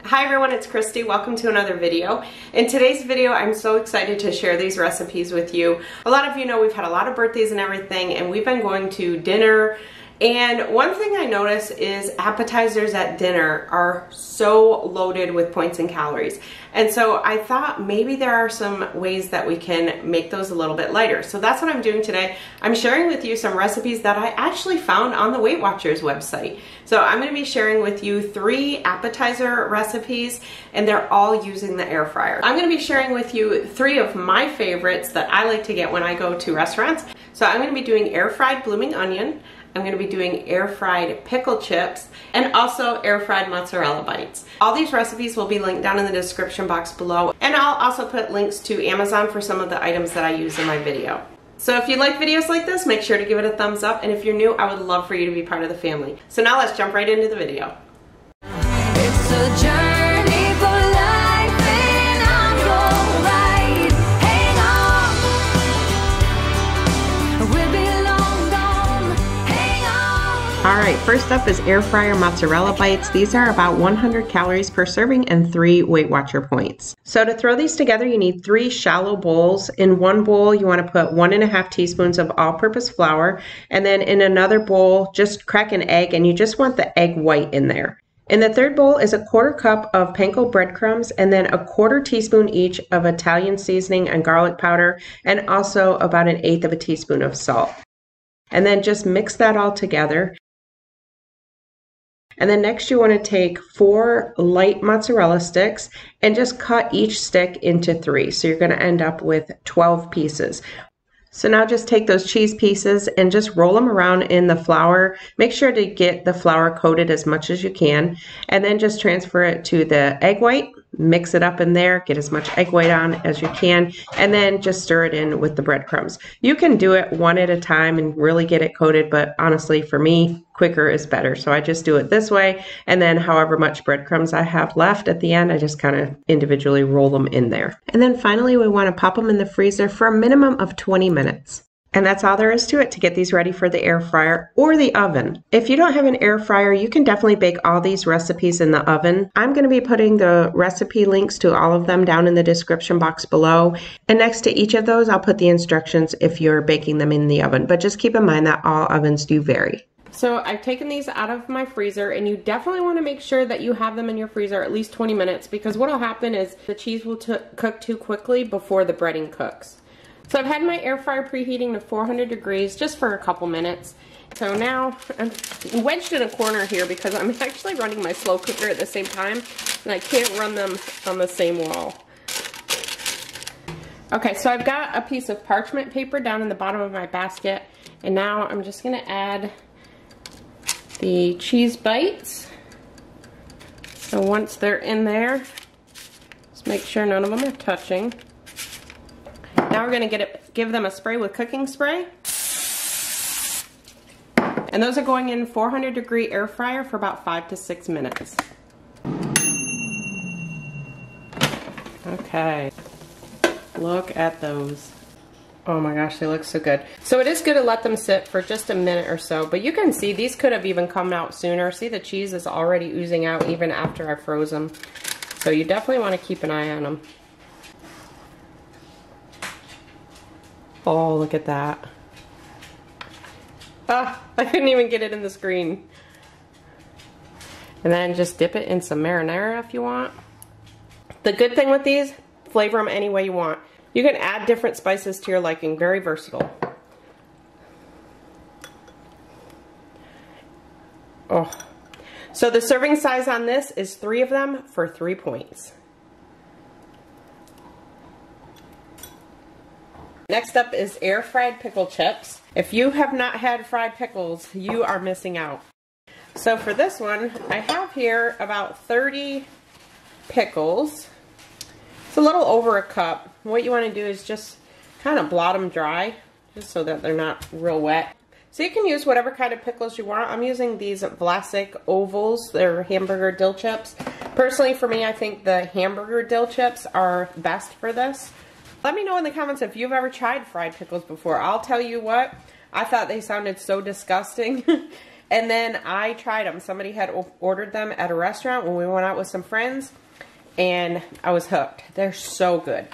Hi everyone, it's Christy. Welcome to another video. In today's video, I'm so excited to share these recipes with you. A lot of you know we've had a lot of birthdays and everything, and we've been going to dinner. And one thing I notice is appetizers at dinner are so loaded with points and calories. And so I thought maybe there are some ways that we can make those a little bit lighter. So that's what I'm doing today. I'm sharing with you some recipes that I actually found on the Weight Watchers website. So I'm going to be sharing with you 3 appetizer recipes, and they're all using the air fryer. I'm going to be sharing with you 3 of my favorites that I like to get when I go to restaurants. So I'm going to be doing air fried blooming onion. I'm going to be doing air fried pickle chips and also air fried mozzarella bites. All these recipes will be linked down in the description box below, and I'll also put links to Amazon for some of the items that I use in my video. So if you like videos like this, make sure to give it a thumbs up, and if you're new, I would love for you to be part of the family. So now let's jump right into the video. It's a journey for life and I'm your ride. Hang on, we'll be long gone. Hang on. Alright, first up is air fryer mozzarella bites. These are about 100 calories per serving and 3 Weight Watcher points. So to throw these together, you need 3 shallow bowls. In one bowl, you want to put 1.5 teaspoons of all-purpose flour, and then in another bowl, just crack an egg, and you just want the egg white in there. In the third bowl is a 1/4 cup of panko breadcrumbs, and then a 1/4 teaspoon each of Italian seasoning and garlic powder, and also about 1/8 teaspoon of salt. And then just mix that all together. And then next you want to take 4 light mozzarella sticks and just cut each stick into 3. So you're going to end up with 12 pieces. So now just take those cheese pieces and just roll them around in the flour. Make sure to get the flour coated as much as you can. And then just transfer it to the egg white. Mix it up in there, get as much egg white on as you can, and then just stir it in with the breadcrumbs. You can do it one at a time and really get it coated, but honestly for me, quicker is better. So I just do it this way, and then however much breadcrumbs I have left at the end, I just kind of individually roll them in there. And then finally we want to pop them in the freezer for a minimum of 20 minutes. And that's all there is to it to get these ready for the air fryer or the oven. If you don't have an air fryer, you can definitely bake all these recipes in the oven. I'm going to be putting the recipe links to all of them down in the description box below. And next to each of those, I'll put the instructions if you're baking them in the oven. But just keep in mind that all ovens do vary. So I've taken these out of my freezer, and you definitely want to make sure that you have them in your freezer at least 20 minutes, because what will happen is the cheese will cook too quickly before the breading cooks. So I've had my air fryer preheating to 400 degrees just for a couple minutes. So now I'm wedged in a corner here because I'm actually running my slow cooker at the same time, and I can't run them on the same wall. Okay, so I've got a piece of parchment paper down in the bottom of my basket, and now I'm just going to add the cheese bites. So once they're in there, just make sure none of them are touching. Now we're going to give them a spray with cooking spray. And those are going in 400 degree air fryer for about 5 to 6 minutes. Okay, look at those. Oh my gosh, they look so good. So it is good to let them sit for just a minute or so, but you can see these could have even come out sooner. See, the cheese is already oozing out even after I froze them. So you definitely want to keep an eye on them. Oh, look at that. Ah, I couldn't even get it in the screen. And then just dip it in some marinara if you want. The good thing with these, flavor them any way you want. You can add different spices to your liking, very versatile. Oh. So the serving size on this is 3 of them for 3 points. Next up is air fried pickle chips. If you have not had fried pickles, you are missing out. So for this one, I have here about 30 pickles. It's a little over a cup. What you want to do is just kind of blot them dry, just so that they're not real wet. So you can use whatever kind of pickles you want. I'm using these Vlasic ovals. They're hamburger dill chips. Personally, for me, I think the hamburger dill chips are best for this. Let me know in the comments if you've ever tried fried pickles before. I'll tell you what, I thought they sounded so disgusting. And then I tried them. Somebody had ordered them at a restaurant when we went out with some friends, and I was hooked. They're so good.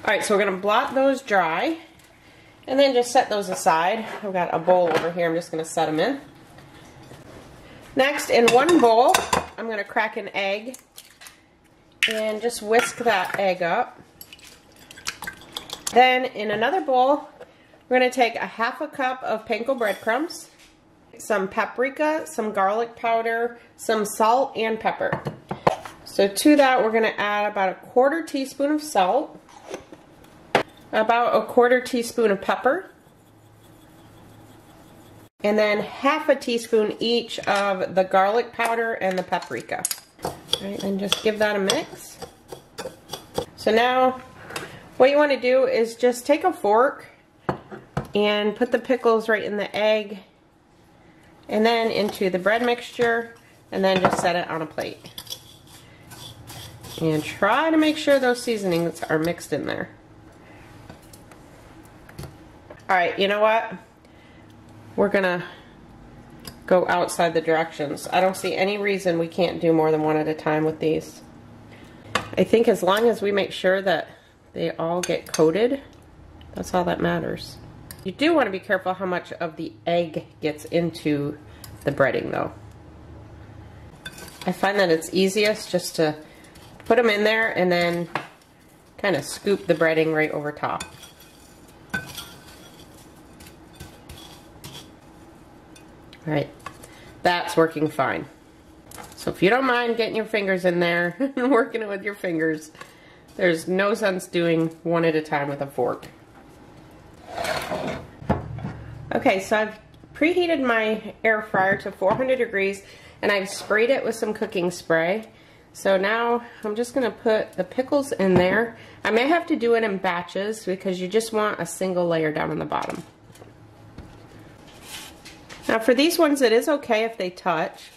All right, so we're gonna blot those dry, and then just set those aside. I've got a bowl over here. I'm just gonna set them in. Next, in one bowl, I'm gonna crack an egg and just whisk that egg up. Then in another bowl, we're gonna take a half a cup of panko breadcrumbs, some paprika, some garlic powder, some salt and pepper. So to that, we're gonna add about 1/4 teaspoon of salt, about 1/4 teaspoon of pepper, and then 1/2 teaspoon each of the garlic powder and the paprika. All right, and just give that a mix. So now, what you want to do is just take a fork and put the pickles right in the egg, and then into the bread mixture, and then just set it on a plate. And try to make sure those seasonings are mixed in there. Alright, you know what? We're gonna go outside the directions. I don't see any reason we can't do more than one at a time with these. I think as long as we make sure that they all get coated, that's all that matters. You do want to be careful how much of the egg gets into the breading though. I find that it's easiest just to put them in there and then kind of scoop the breading right over top. Alright, that's working fine. So if you don't mind getting your fingers in there and working it with your fingers, there's no sense doing one at a time with a fork. Okay, so I've preheated my air fryer to 400 degrees and I've sprayed it with some cooking spray. So now I'm just going to put the pickles in there. I may have to do it in batches because you just want a single layer down on the bottom. Now for these ones it is okay if they touch,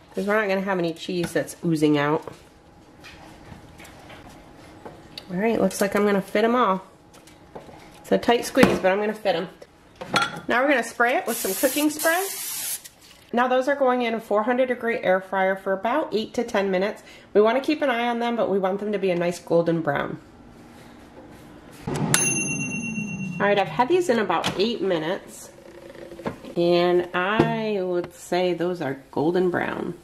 because we're not going to have any cheese that's oozing out. Alright, looks like I'm going to fit them all. It's a tight squeeze, but I'm going to fit them. Now we're going to spray it with some cooking spray. Now those are going in a 400 degree air fryer for about 8 to 10 minutes. We want to keep an eye on them, but we want them to be a nice golden brown. Alright, I've had these in about 8 minutes. And I would say those are golden brown.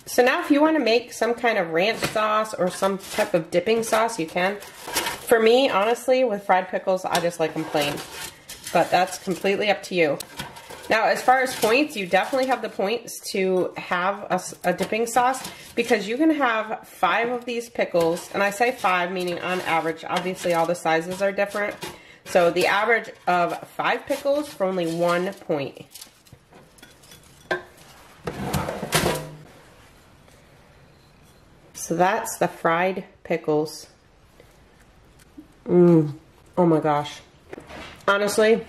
So now if you want to make some kind of ranch sauce or some type of dipping sauce, you can. For me, honestly, with fried pickles, I just like them plain. But that's completely up to you. Now, as far as points, you definitely have the points to have a dipping sauce, because you can have 5 of these pickles, and I say 5 meaning on average. Obviously, all the sizes are different. So the average of 5 pickles for only 1 point. So that's the fried pickles. Oh my gosh. Honestly,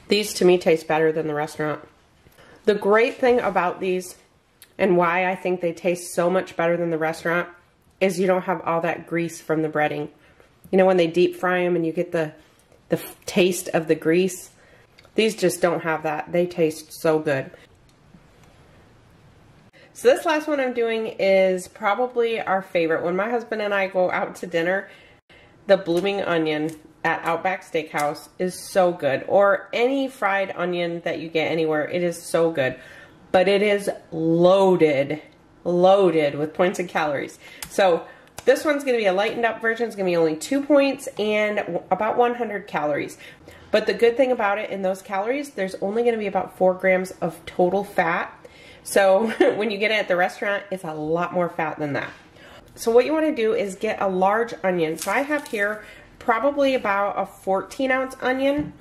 these to me taste better than the restaurant. The great thing about these, and why I think they taste so much better than the restaurant, is you don't have all that grease from the breading. You know, when they deep fry them and you get the taste of the grease, these just don't have that. They taste so good. So this last one I'm doing is probably our favorite. When my husband and I go out to dinner, the blooming onion at Outback Steakhouse is so good. Or any fried onion that you get anywhere, it is so good. But it is loaded with points and calories. So this one's going to be a lightened up version. It's going to be only 2 points and about 100 calories. But the good thing about it, in those calories, there's only going to be about 4 grams of total fat. So when you get it at the restaurant, it's a lot more fat than that. So what you want to do is get a large onion. So I have here probably about a 14-ounce onion.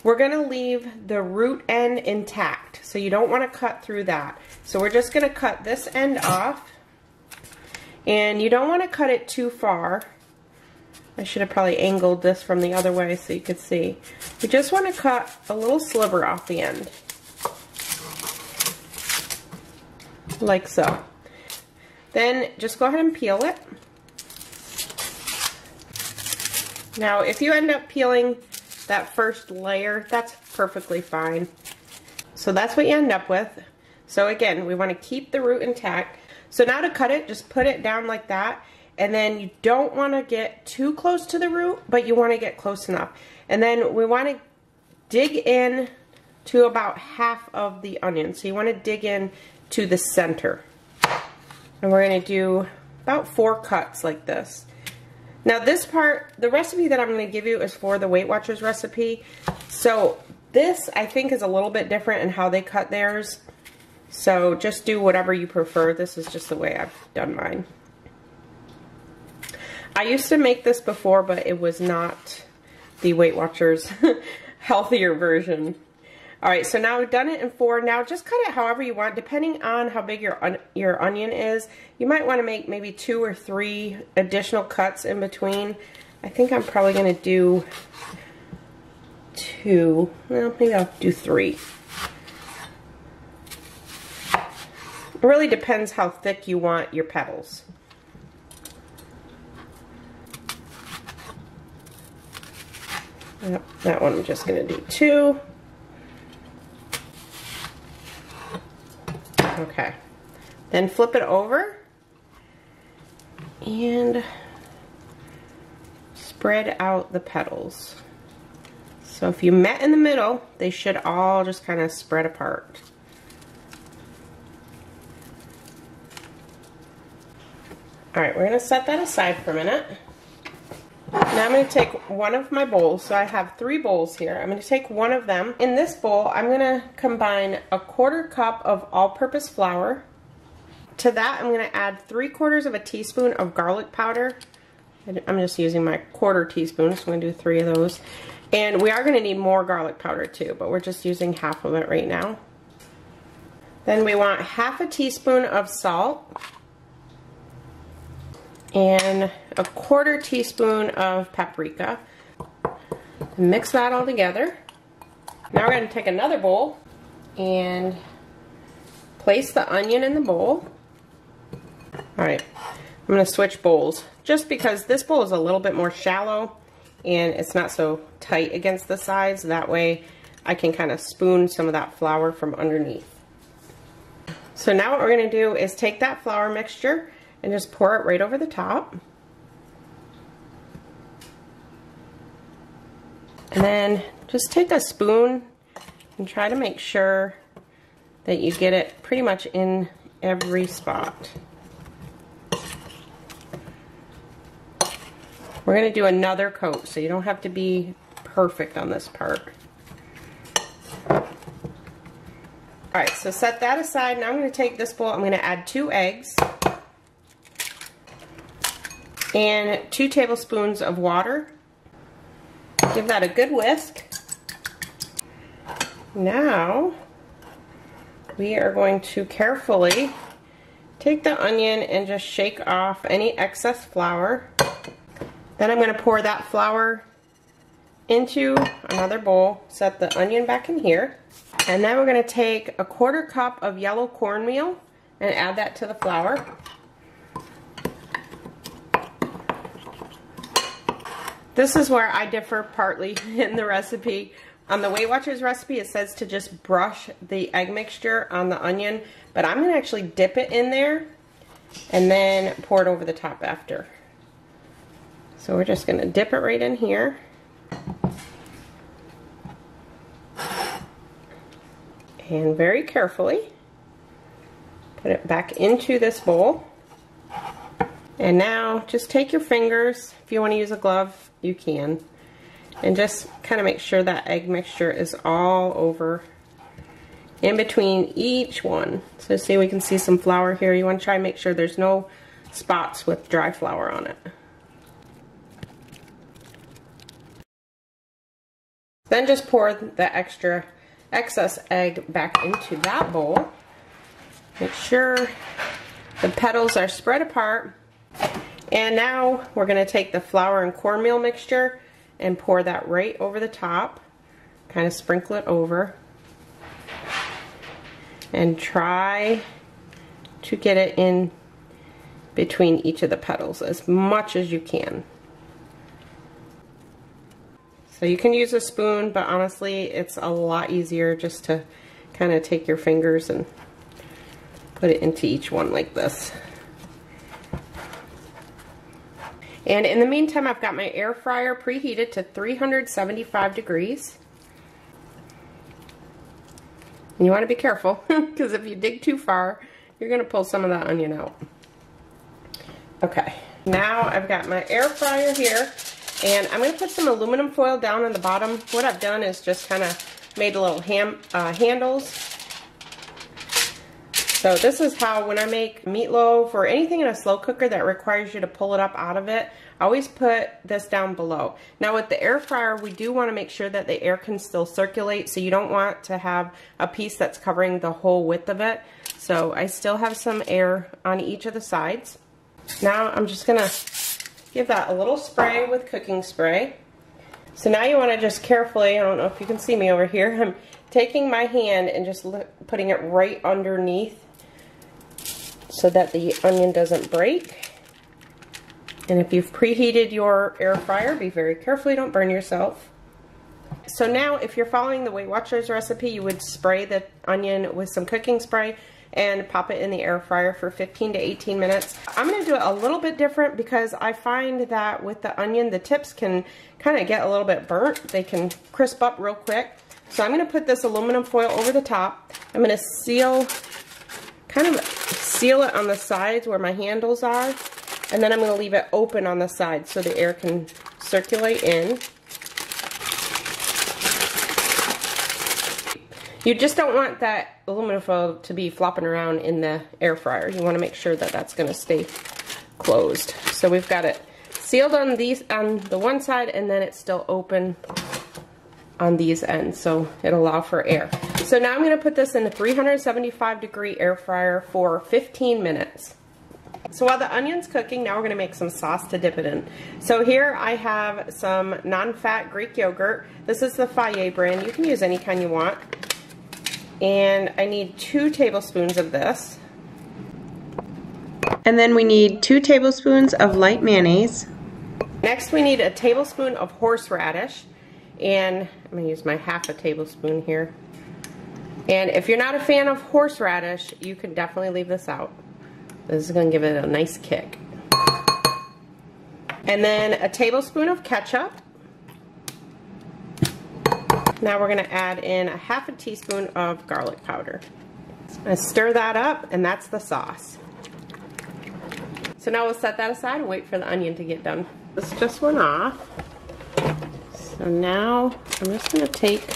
We're going to leave the root end intact. So you don't want to cut through that. So we're just going to cut this end off. And you don't want to cut it too far. I should have probably angled this from the other way so you could see. You just want to cut a little sliver off the end. Like so. Then just go ahead and peel it. Now if you end up peeling that first layer, that's perfectly fine. So that's what you end up with. So again, we want to keep the root intact. So now to cut it, just put it down like that. And then you don't want to get too close to the root, but you want to get close enough. And then we want to dig in to about half of the onion. So you want to dig in to the center. And we're going to do about 4 cuts like this. Now this part, the recipe that I'm going to give you is for the Weight Watchers recipe. So this I think is a little bit different in how they cut theirs. So just do whatever you prefer. This is just the way I've done mine. I used to make this before, but it was not the Weight Watchers healthier version. Alright, so now we've done it in 4. Now just cut it however you want, depending on how big your onion is. You might want to make maybe 2 or 3 additional cuts in between. I think I'm probably going to do 2. Well, maybe I'll do 3. It really depends how thick you want your petals. Yep, that one I'm just going to do 2. Okay. Then flip it over and spread out the petals. So if you met in the middle, they should all just kind of spread apart. Alright, we're going to set that aside for a minute. Now I'm going to take one of my bowls. So I have 3 bowls here. I'm going to take one of them. In this bowl, I'm going to combine a 1/4 cup of all-purpose flour. To that, I'm going to add 3/4 of a teaspoon of garlic powder. I'm just using my 1/4 teaspoon, so I'm going to do 3 of those. And we are going to need more garlic powder too, but we're just using half of it right now. Then we want 1/2 teaspoon of salt. And a 1/4 teaspoon of paprika. Mix that all together. Now we're going to take another bowl and place the onion in the bowl. Alright, I'm going to switch bowls just because this bowl is a little bit more shallow and it's not so tight against the sides. That way I can kind of spoon some of that flour from underneath. So now what we're going to do is take that flour mixture and just pour it right over the top. And then just take a spoon and try to make sure that you get it pretty much in every spot. We're going to do another coat, so you don't have to be perfect on this part. Alright, so set that aside. Now I'm going to take this bowl, I'm going to add 2 eggs. And 2 tablespoons of water. Give that a good whisk. Now we are going to carefully take the onion and just shake off any excess flour. Then I'm going to pour that flour into another bowl, set the onion back in here, and then we're going to take a 1/4 cup of yellow cornmeal and add that to the flour. This is where I differ partly in the recipe. On the Weight Watchers recipe, it says to just brush the egg mixture on the onion, but I'm going to actually dip it in there and then pour it over the top after. So we're just going to dip it right in here. And very carefully put it back into this bowl. And now just take your fingers, if you want to use a glove, you can. And just kind of make sure that egg mixture is all over in between each one. So see, we can see some flour here. You want to try and make sure there's no spots with dry flour on it. Then just pour the excess egg back into that bowl. Make sure the petals are spread apart. And now we're going to take the flour and cornmeal mixture and pour that right over the top. Kind of sprinkle it over. And try to get it in between each of the petals as much as you can. So you can use a spoon, but honestly it's a lot easier just to kind of take your fingers and put it into each one like this. And in the meantime, I've got my air fryer preheated to 375 degrees. And you want to be careful, because if you dig too far, you're going to pull some of that onion out. Okay, now I've got my air fryer here, and I'm going to put some aluminum foil down on the bottom. What I've done is just kind of made little handles. So this is how, when I make meatloaf or anything in a slow cooker that requires you to pull it up out of it, I always put this down below. Now with the air fryer, we do want to make sure that the air can still circulate, so you don't want to have a piece that's covering the whole width of it. So I still have some air on each of the sides. Now I'm just going to give that a little spray with cooking spray. So now you want to just carefully, I don't know if you can see me over here, I'm taking my hand and just putting it right underneath so that the onion doesn't break. And if you've preheated your air fryer, be very careful you don't burn yourself. So now, if you're following the Weight Watchers recipe, you would spray the onion with some cooking spray and pop it in the air fryer for 15 to 18 minutes. I'm going to do it a little bit different because I find that with the onion, the tips can kind of get a little bit burnt. They can crisp up real quick. So I'm going to put this aluminum foil over the top. I'm going to kind of seal it on the sides where my handles are. And then I'm going to leave it open on the sides so the air can circulate in. You just don't want that aluminum foil to be flopping around in the air fryer. You want to make sure that that's going to stay closed. So we've got it sealed on the one side, and then it's still open on these ends, so it'll allow for air. So now I'm going to put this in the 375 degree air fryer for 15 minutes. So while the onion's cooking, now we're going to make some sauce to dip it in. So here I have some non-fat Greek yogurt. This is the FRYER brand. You can use any kind you want. And I need 2 tablespoons of this. And then we need 2 tablespoons of light mayonnaise. Next we need a tablespoon of horseradish. And I'm going to use my half a tablespoon here. And if you're not a fan of horseradish, you can definitely leave this out. This is going to give it a nice kick. And then a tablespoon of ketchup. Now we're going to add in a half a teaspoon of garlic powder. And stir that up, and that's the sauce. So now we'll set that aside and wait for the onion to get done. This just went off. So now I'm just going to take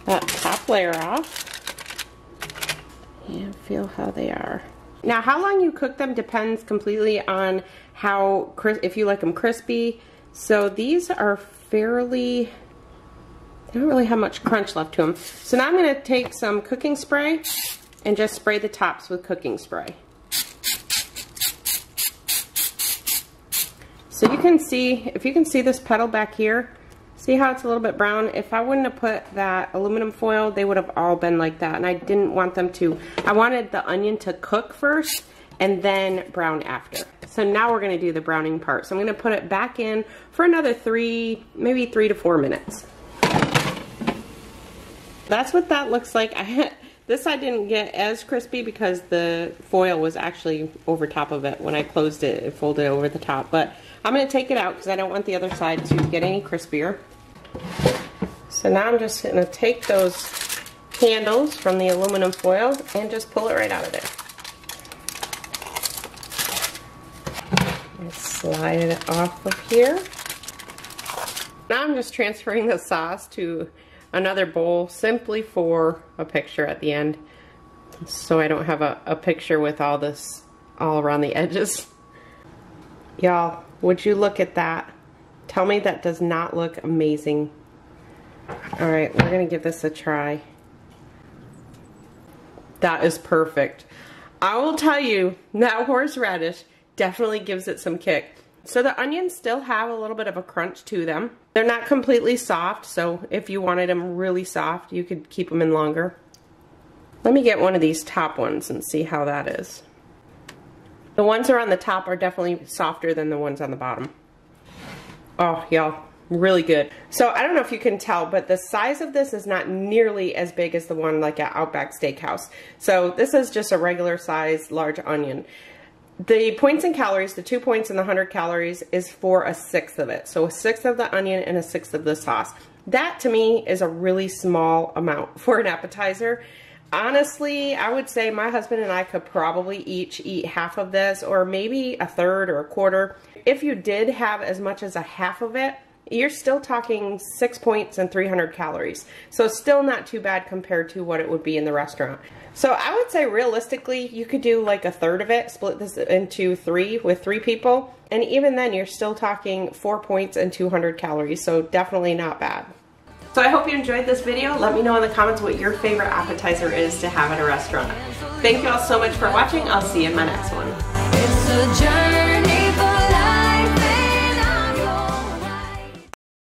that top layer off and feel how they are. Now how long you cook them depends completely on how, if you like them crispy. So these are fairly, they don't really have much crunch left to them. So now I'm going to take some cooking spray and just spray the tops with cooking spray. So you can see, if you can see this petal back here, see how it's a little bit brown? If I wouldn't have put that aluminum foil, they would have all been like that. And I didn't want them to. I wanted the onion to cook first and then brown after. So now we're going to do the browning part. So I'm going to put it back in for another maybe 3 to 4 minutes. That's what that looks like. This I didn't get as crispy because the foil was actually over top of it. When I closed it, it folded over the top. But I'm going to take it out because I don't want the other side to get any crispier. So now I'm just going to take those handles from the aluminum foil and just pull it right out of there. And slide it off of here. Now I'm just transferring the sauce to another bowl simply for a picture at the end, so I don't have a picture with all this all around the edges. Y'all, would you look at that? Tell me that does not look amazing. Alright, we're gonna give this a try. That is perfect. I will tell you, that horseradish definitely gives it some kick. So the onions still have a little bit of a crunch to them. They're not completely soft, so if you wanted them really soft, you could keep them in longer. Let me get one of these top ones and see how that is. The ones that are on the top are definitely softer than the ones on the bottom. Oh, y'all, really good. So I don't know if you can tell, but the size of this is not nearly as big as the one like at Outback Steakhouse. So this is just a regular size large onion. The points and calories, the 2 points and the 100 calories is for a sixth of it. So a sixth of the onion and a sixth of the sauce. That to me is a really small amount for an appetizer. Honestly, I would say my husband and I could probably each eat half of this, or maybe a third or a quarter. If you did have as much as a half of it, you're still talking 6 points and 300 calories. So still not too bad compared to what it would be in the restaurant. So I would say realistically, you could do like a third of it, split this into 3 with 3 people. And even then you're still talking 4 points and 200 calories. So definitely not bad. So I hope you enjoyed this video. Let me know in the comments what your favorite appetizer is to have at a restaurant. Thank you all so much for watching. I'll see you in my next one. It's a journey.